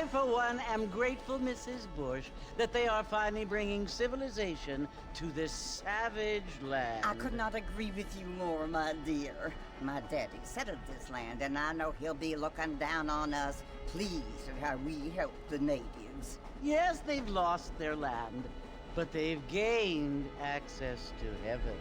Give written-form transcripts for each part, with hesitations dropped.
I, for one, am grateful, Mrs. Bush, that they are finally bringing civilization to this savage land. I could not agree with you more, my dear. My daddy settled this land, and I know he'll be looking down on us, pleased at how we help the natives. Yes, they've lost their land, but they've gained access to heaven.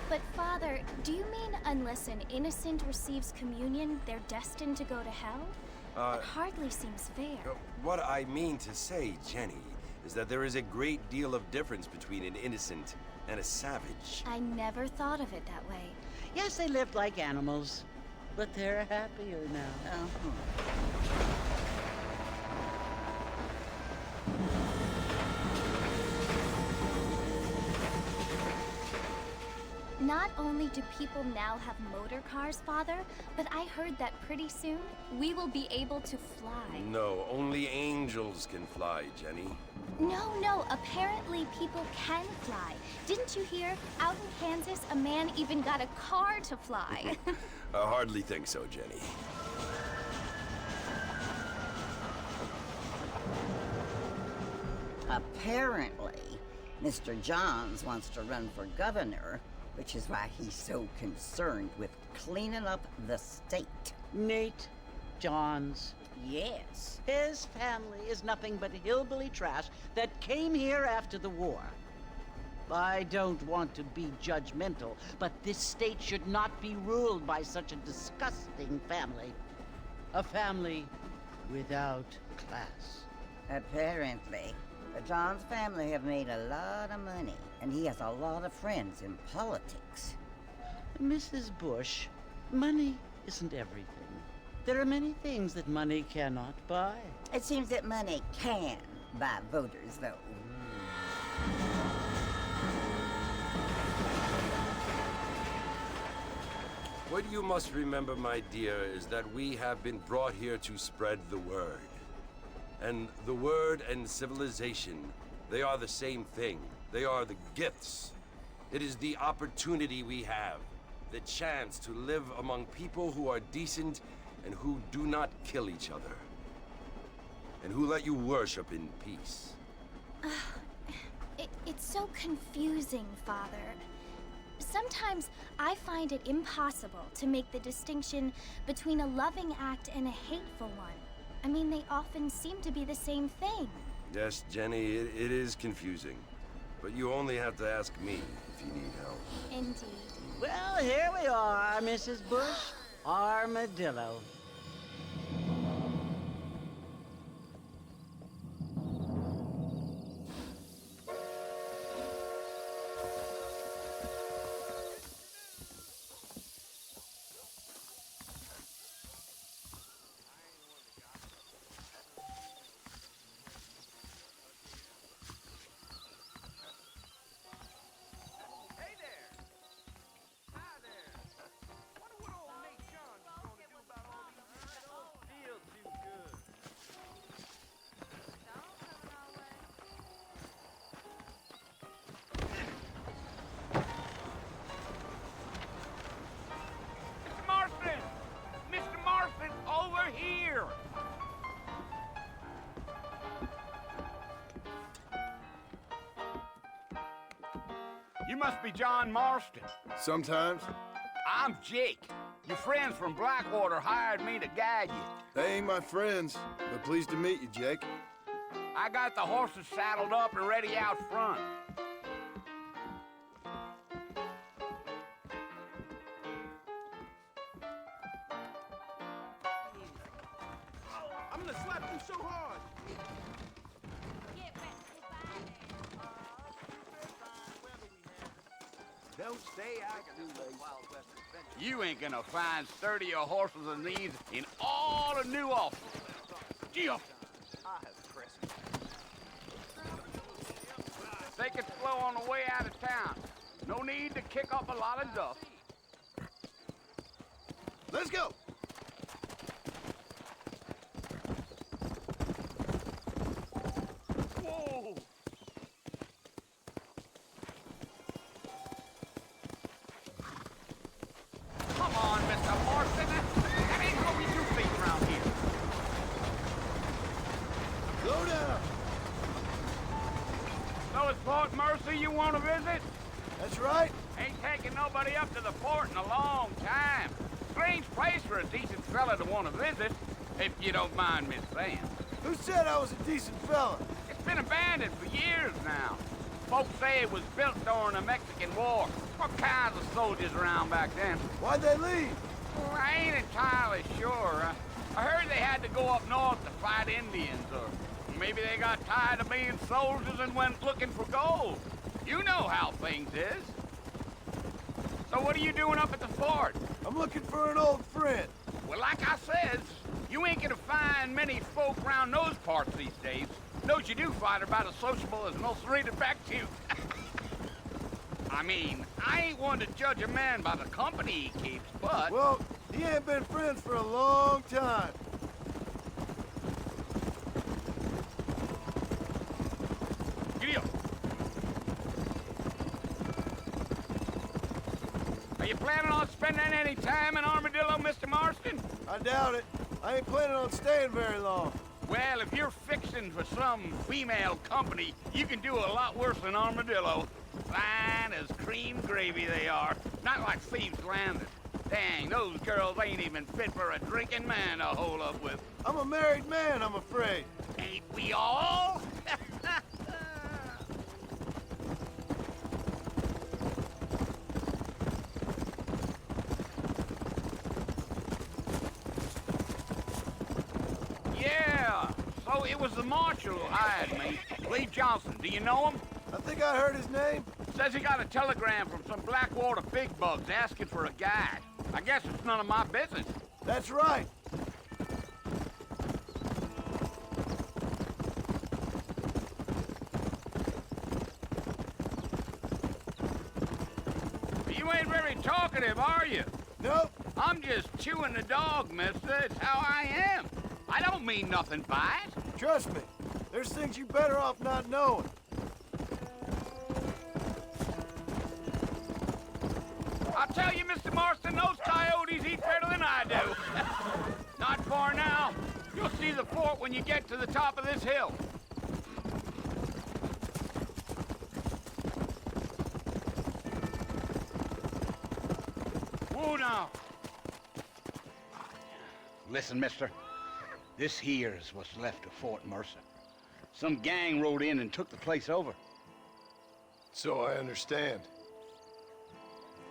But Father, do you mean unless an innocent receives communion, they're destined to go to hell? That hardly seems fair. What I mean to say, Jenny, is that there is a great deal of difference between an innocent and a savage. I never thought of it that way. Yes, they lived like animals, but they're happier now. Not only do people now have motor cars, Father, but I heard that pretty soon we will be able to fly. No, only angels can fly, Jenny. No, apparently people can fly. Didn't you hear? Out in Kansas, a man even got a car to fly. I hardly think so, Jenny. Apparently, Mr. Johns wants to run for governor, which is why he's so concerned with cleaning up the state. Nate Johns. Yes. His family is nothing but hillbilly trash that came here after the war. I don't want to be judgmental, but this state should not be ruled by such a disgusting family. A family without class. Apparently. The Johns family have made a lot of money, and he has a lot of friends in politics. Mrs. Bush, money isn't everything. There are many things that money cannot buy. It seems that money can buy voters, though. What you must remember, my dear, is that we have been brought here to spread the word. And the word and civilization, they are the same thing. They are the gifts. It is the opportunity we have, the chance to live among people who are decent and who do not kill each other, and who let you worship in peace. It's so confusing, Father. Sometimes I find it impossible to make the distinction between a loving act and a hateful one. I mean, they often seem to be the same thing. Yes, Jenny, it is confusing. But you only have to ask me if you need help. Indeed. Well, here we are, Mrs. Bush. Armadillo. Over here! You must be John Marston. Sometimes. I'm Jake. Your friends from Blackwater hired me to guide you. They ain't my friends, but pleased to meet you, Jake. I got the horses saddled up and ready out front. I'm gonna slap you so hard. Don't stay out too late. You ain't gonna find sturdier horses than these in all of New Ulster. Jump! Take it slow on the way out of town. No need to kick up a lot of dust. Let's go. Whoa! Come on, who you want to visit? That's right. Ain't taking nobody up to the fort in a long time. Strange place for a decent fella to want to visit, if you don't mind me saying. Who said I was a decent fella? It's been abandoned for years now. Folks say it was built during the Mexican War. All kinds of soldiers around back then. Why'd they leave? Well, I ain't entirely sure. I heard they had to go up north to fight Indians, or maybe they got tired of being soldiers and went looking for gold. You know how things is. So what are you doing up at the fort? I'm looking for an old friend. Well, like I said, you ain't gonna find many folk around those parts these days. Those you do find are about as sociable as most read it back to you. I mean, I ain't one to judge a man by the company he keeps, but... Well, he ain't been friends for a long time. Giddy up. Are you planning on spending any time in Armadillo, Mr. Marston? I doubt it. I ain't planning on staying very long. Well, if you're fixing for some female company, you can do a lot worse than Armadillo. Fine as cream gravy they are. Not like Thieves Landing. Dang, those girls ain't even fit for a drinking man to hole up with. I'm a married man, I'm afraid. Ain't we all? Yeah, so it was the marshal who hired me. Lee Johnson, do you know him? I think I heard his name. Says he got a telegram from some Blackwater big bugs asking for a guide. I guess it's none of my business. That's right. You ain't very talkative, are you? Nope. I'm just chewing the dog, mister. It's how I am. I don't mean nothing by it. Trust me. There's things you better off not knowing. I'll tell you, Mr. Marston, those coyotes eat better than I do. Not far now. You'll see the fort when you get to the top of this hill. Whoa now. Listen, mister. This here's what's left of Fort Mercer. Some gang rode in and took the place over. So I understand.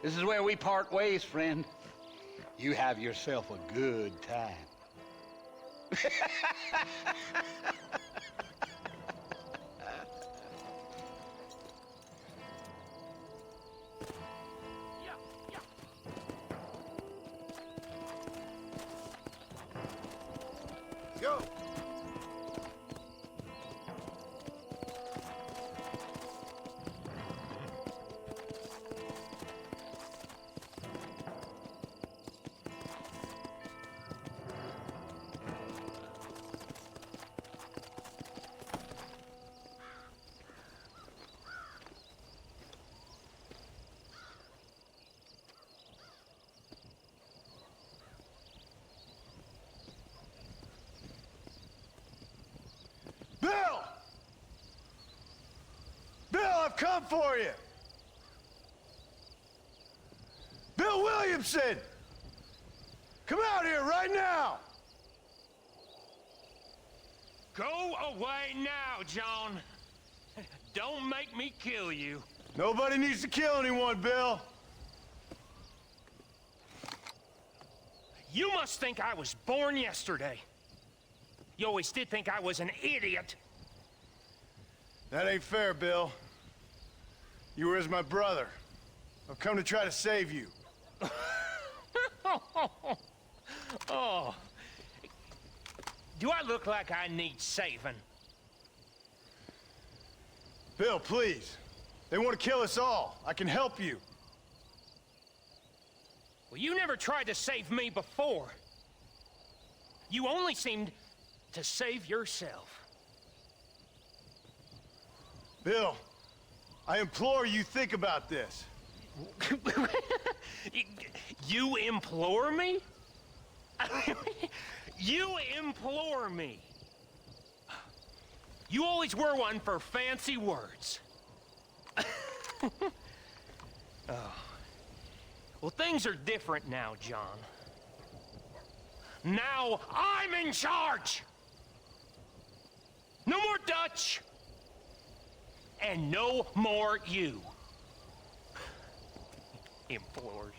This is where we part ways, friend. You have yourself a good time. Go. Bill! Bill, I've come for you! Bill Williamson! Come out here right now! Go away now, John. Don't make me kill you. Nobody needs to kill anyone, Bill. You must think I was born yesterday. You always did think I was an idiot. That ain't fair, Bill. You were as my brother. I've come to try to save you. Oh. Do I look like I need saving? Bill, please. They want to kill us all. I can help you. Well, you never tried to save me before. You only seemed to save yourself. Bill, I implore you think about this. You implore me? You implore me. You always were one for fancy words. Oh. Well, things are different now, John. Now I'm in charge! No more Dutch! And no more you. Implores.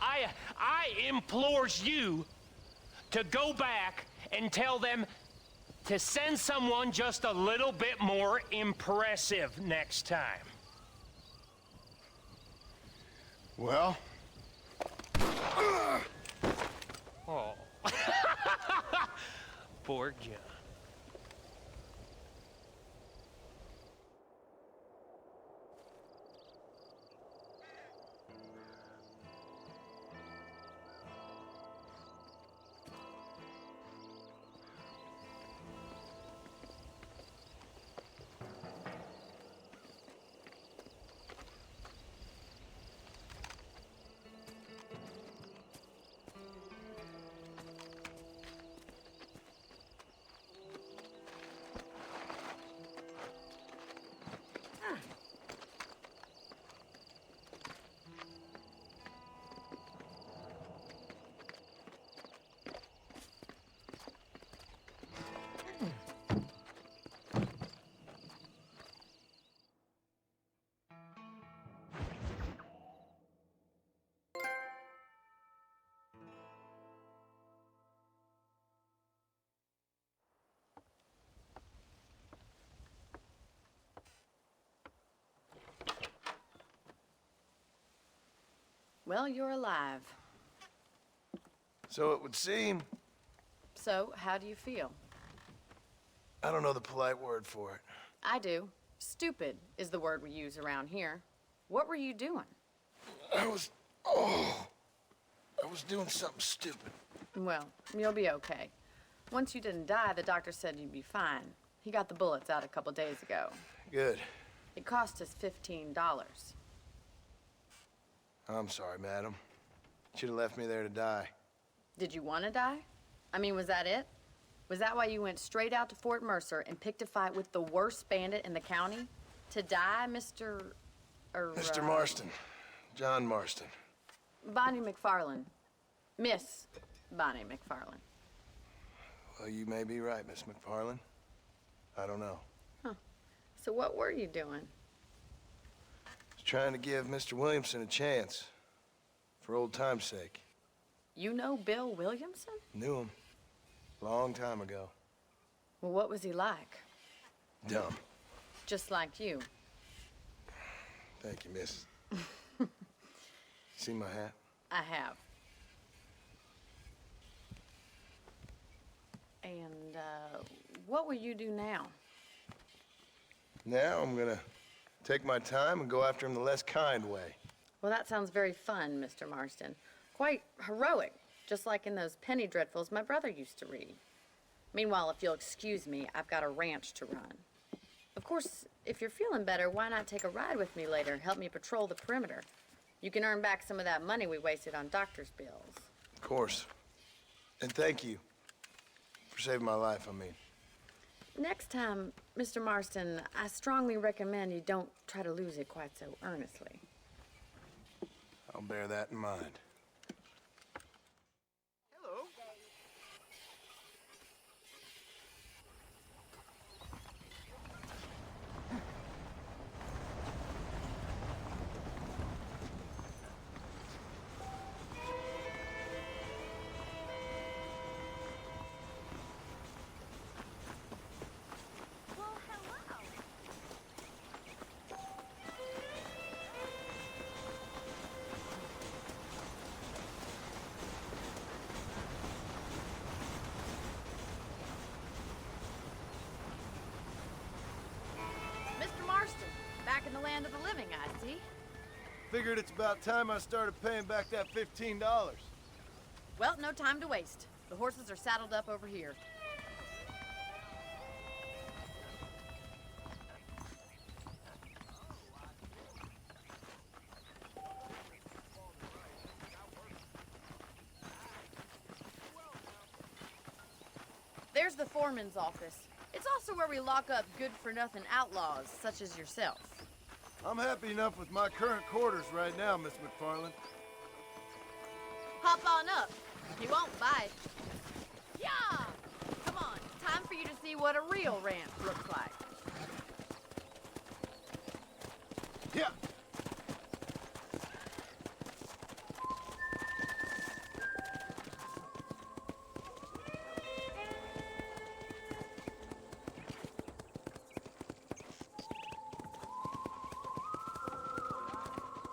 I implores you to go back and tell them to send someone just a little bit more impressive next time. Well? Oh. Poor John. Well, you're alive. So it would seem. So, how do you feel? I don't know the polite word for it. I do. Stupid is the word we use around here. What were you doing? I was doing something stupid. Well, you'll be okay. Once you didn't die, the doctor said you'd be fine. He got the bullets out a couple days ago. Good. It cost us $15. I'm sorry, madam. Should have left me there to die. Did you want to die? I mean, was that it? Was that why you went straight out to Fort Mercer and picked a fight with the worst bandit in the county? To die, Mr. Mr. Marston. John Marston. Bonnie McFarlane. Miss Bonnie McFarlane. Well, you may be right, Miss McFarlane. I don't know. Huh. So what were you doing? Was trying to give Mr. Williamson a chance. For old time's sake. You know Bill Williamson? Knew him. Long time ago. Well, what was he like? Dumb. Just like you. Thank you, miss. See my hat? I have. And, what will you do now? Now I'm gonna take my time and go after him the less kind way. Well, that sounds very fun, Mr. Marston. Quite heroic, just like in those penny dreadfuls my brother used to read. Meanwhile, if you'll excuse me, I've got a ranch to run. Of course, if you're feeling better, why not take a ride with me later and help me patrol the perimeter? You can earn back some of that money we wasted on doctor's bills. Of course. And thank you for saving my life, I mean. Next time, Mr. Marston, I strongly recommend you don't try to lose it quite so earnestly. I'll bear that in mind. Hello. Well, hello. Mr. Marston, back in the land of the living, I see. Figured it's about time I started paying back that $15. Well, no time to waste. The horses are saddled up over here. There's the foreman's office. It's also where we lock up good-for-nothing outlaws, such as yourself. I'm happy enough with my current quarters right now, Miss McFarland. Hop on up. He won't bite. Yeah! Come on, time for you to see what a real ranch looks like. Yeah.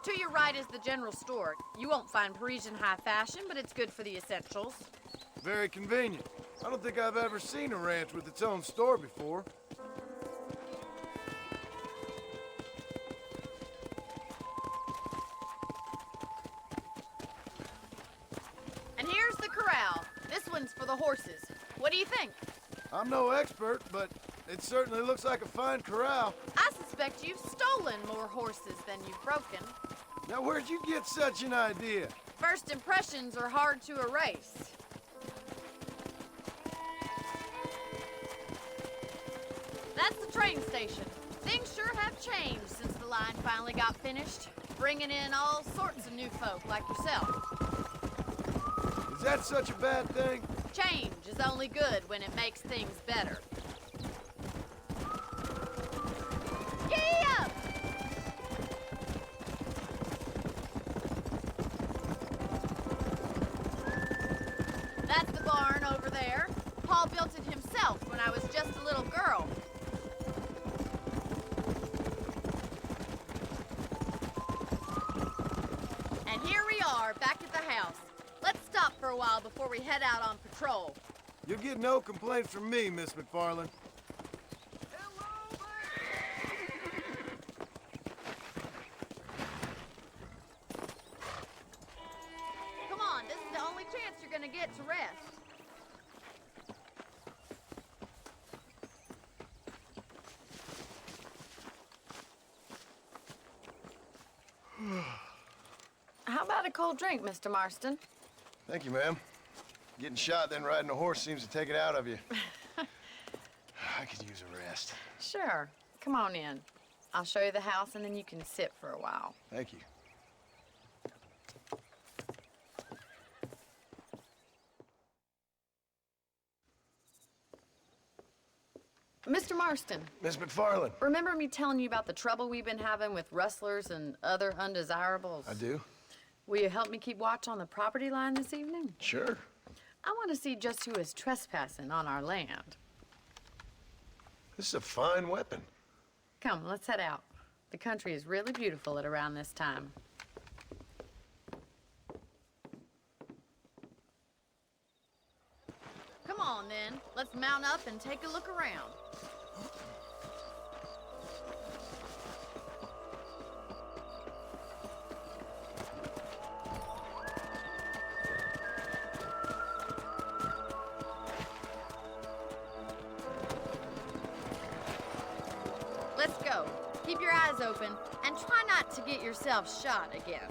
To your right is the general store. You won't find Parisian high fashion, but it's good for the essentials. Very convenient. I don't think I've ever seen a ranch with its own store before. And here's the corral. This one's for the horses. What do you think? I'm no expert, but it certainly looks like a fine corral. I suspect you've stolen more horses than you've broken. Now, where'd you get such an idea? First impressions are hard to erase. That's the train station. Things sure have changed since the line finally got finished, bringing in all sorts of new folk like yourself. Is that such a bad thing? Change is only good when it makes things better. Giddy up! That's the barn over there. Paul built it himself when I was just a little girl. And here we are, back at the house. Let's stop for a while before we head out on patrol. You'll get no complaints from me, Miss McFarland. Come on, this is the only chance you're gonna get to rest. How about a cold drink, Mr. Marston? Thank you, ma'am. Getting shot, then riding a horse seems to take it out of you. I could use a rest. Sure. Come on in. I'll show you the house, and then you can sit for a while. Thank you. Mr. Marston, Miss McFarland. remember me telling you about the trouble we've been having with rustlers and other undesirables? I do? Will you help me keep watch on the property line this evening? Sure. I want to see just who is trespassing on our land. This is a fine weapon. Come, let's head out. The country is really beautiful at around this time. Come on, then. Let's mount up and take a look around. Let's go. Keep your eyes open and try not to get yourself shot again.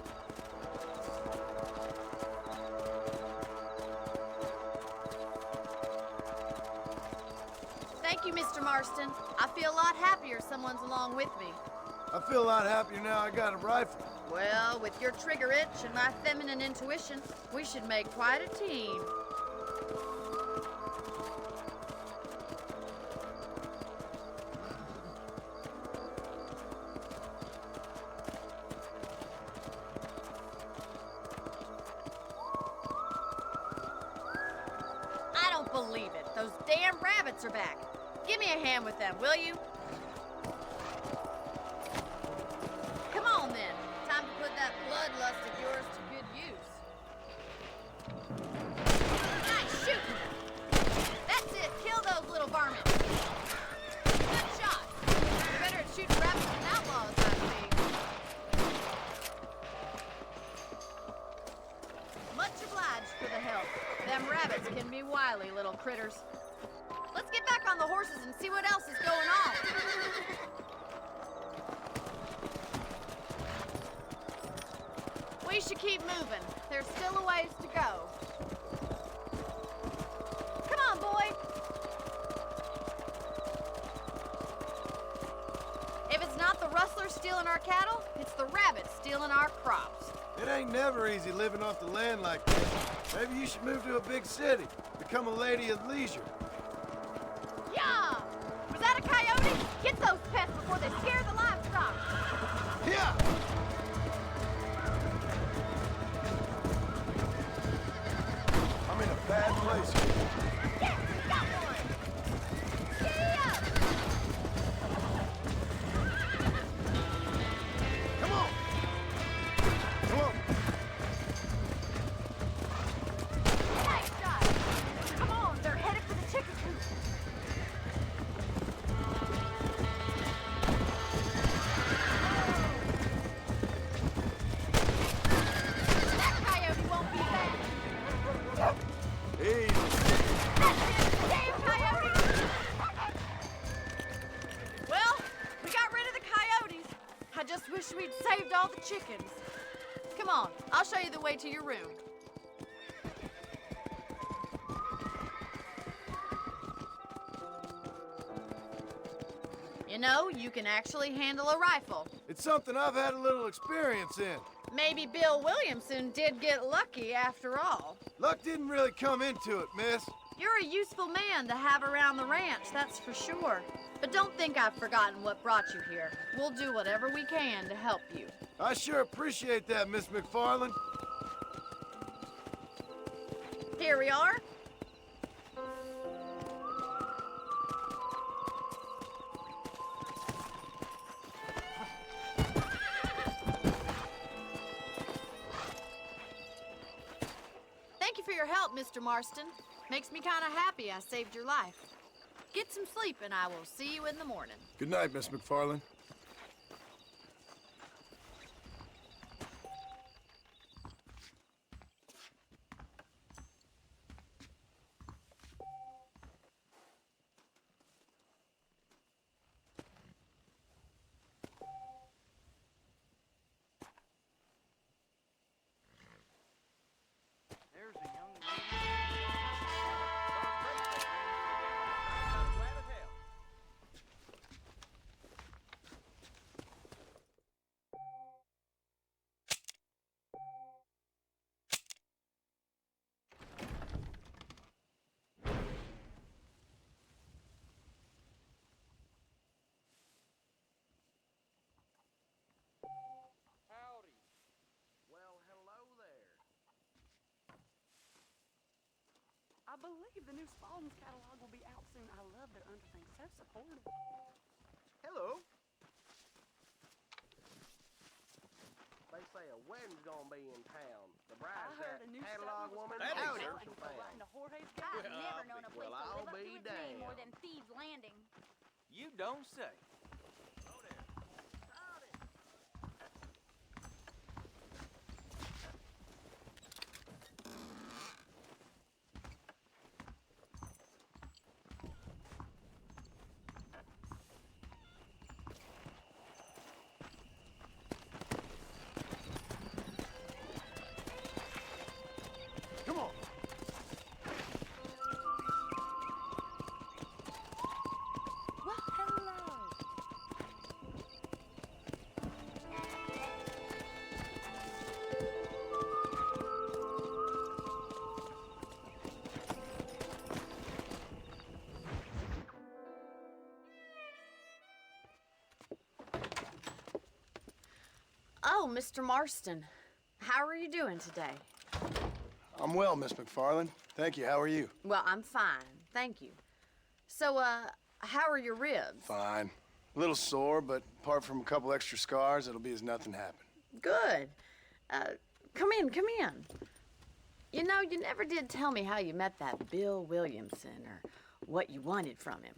Thank you, Mr. Marston. I feel a lot happier someone's along with me. I feel a lot happier now I got a rifle. Well, with your trigger itch and my feminine intuition, we should make quite a team. I don't believe it. Those damn rabbits are back. Give me a hand with them, will you? Come on, then. Time to put that bloodlust of yours to good use. Nice shooting. That's it. Kill those little varmints. Good shot. You're better at shooting rabbits than outlaws, I see. Much obliged for the help. Them rabbits can be wily little critters. Let's get back on the horses and see what else is going on. We should keep moving. There's still a ways to go. Come on, boy. If it's not the rustlers stealing our our cattle, it's the rabbits stealing our crops. It ain't never easy living off the land like this. Maybe you should move to a big city, become a lady of leisure. Yeah! Was that a coyote? Get those pests before they scare the livestock. Yeah! I'm in a bad place here. Yes, got one! Yeah! Come on! Come on! Nice shot! Come on, they're headed for the chicken coop. That coyote won't be back. Easy. That's it, damn coyote! Well, we got rid of the coyotes. I just wish we'd saved all the chickens. Come on, I'll show you the way to your room. You know, you can actually handle a rifle. It's something I've had a little experience in. Maybe Bill Williamson did get lucky after all. Luck didn't really come into it, miss. You're a useful man to have around the ranch, that's for sure. But don't think I've forgotten what brought you here. We'll do whatever we can to help you. I sure appreciate that, Miss McFarland. Here we are. Thank you for your help, Mr. Marston. Makes me kind of happy I saved your life. Get some sleep and I will see you in the morning. Good night, Miss McFarland. There's a young lady. Howdy. Well, hello there. I believe the new Spalding's catalog will be out soon. I love their underthings. So supportive. Hello. They say a wedding's gonna be in town. The I bride's heard that a new catalog settlement was woman. coming Howdy, out sir. and Some go right fans. into Jorge's I've garden. never known a place Well, to I'll live up be to its name more damned. than Thieves' Landing. You don't say. Come on. Well, hello. Oh, Mr. Marston. How are you doing today? I'm well, Miss McFarland. Thank you. How are you? Well, I'm fine. Thank you. So, how are your ribs? Fine. A little sore, but apart from a couple extra scars, it'll be as nothing happened. Good. Come in, come in. You know, you never did tell me how you met that Bill Williamson or what you wanted from him.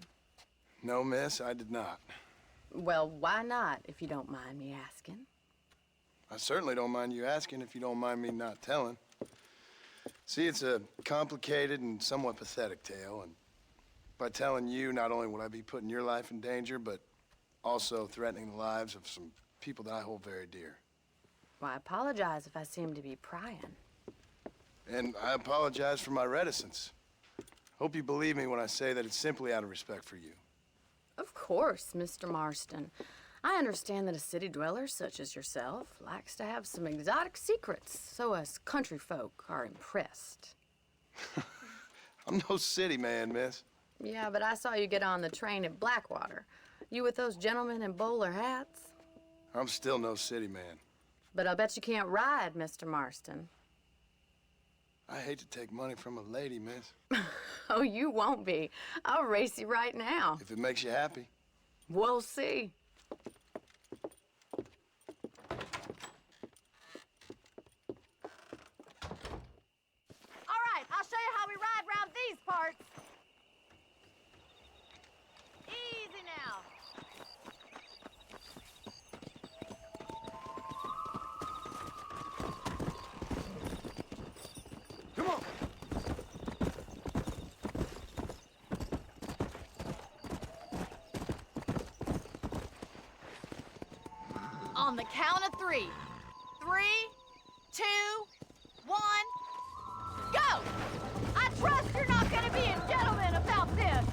No, miss, I did not. Well, why not, if you don't mind me asking? I certainly don't mind you asking if you don't mind me not telling. See, it's a complicated and somewhat pathetic tale, and by telling you, not only would I be putting your life in danger, but also threatening the lives of some people that I hold very dear. Well, I apologize if I seem to be prying. And I apologize for my reticence. Hope you believe me when I say that it's simply out of respect for you. Of course, Mr. Marston. I understand that a city dweller such as yourself likes to have some exotic secrets, so us country folk are impressed. I'm no city man, miss. Yeah, but I saw you get on the train at Blackwater. You with those gentlemen in bowler hats? I'm still no city man. But I'll bet you can't ride, Mr. Marston. I hate to take money from a lady, miss. Oh, you won't be. I'll race you right now. If it makes you happy. We'll see. All right, I'll show you how we ride around these parts. Easy now. Come on. On the count of 3. 3, 2, 1, go! I trust you're not gonna be a gentleman about this.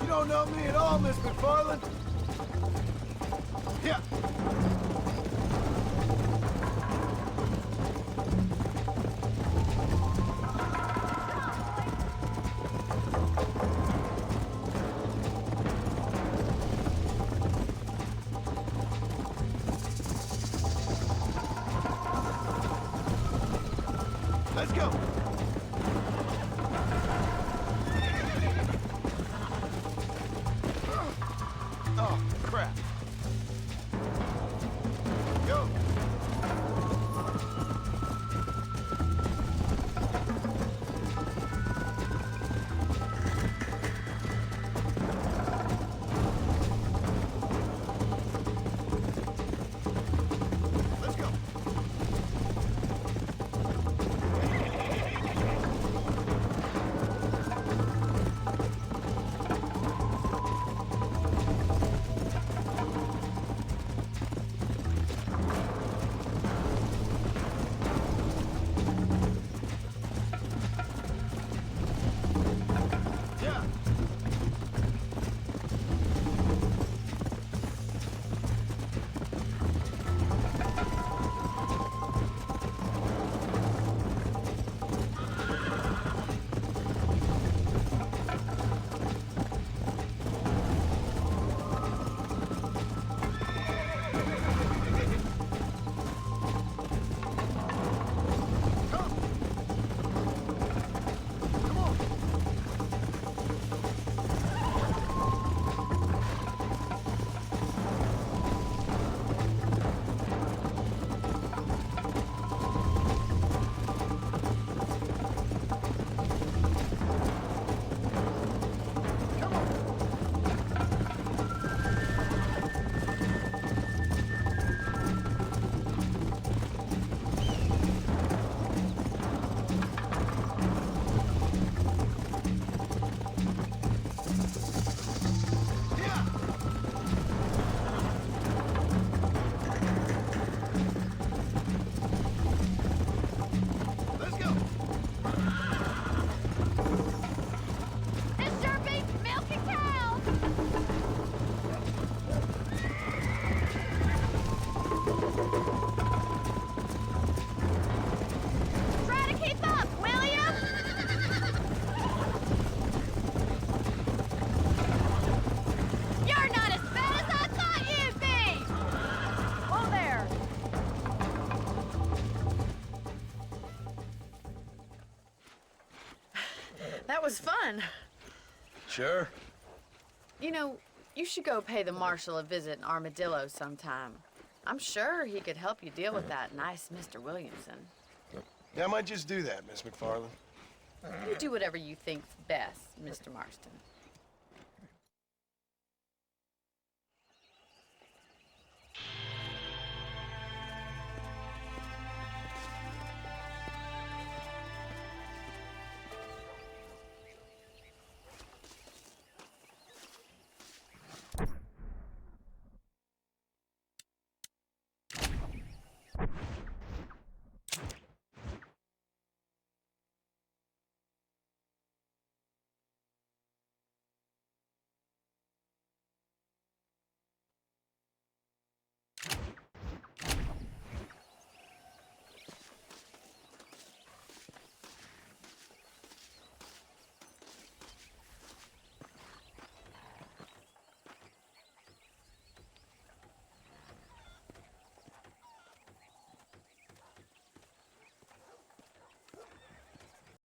You don't know me at all, Miss McFarland. Yeah. Let's go. Oh, crap. Go. Let's go. Yeah. Let's go. This sure beats milking cows. Try to keep up, will ya? You're not as bad as I thought you'd be. Oh, there. That was fun. Sure. You know, you should go pay the marshal a visit in Armadillo sometime. I'm sure he could help you deal with that nice Mr. Williamson. Yeah, I might just do that, Miss McFarland. You do whatever you think's best, Mr. Marston.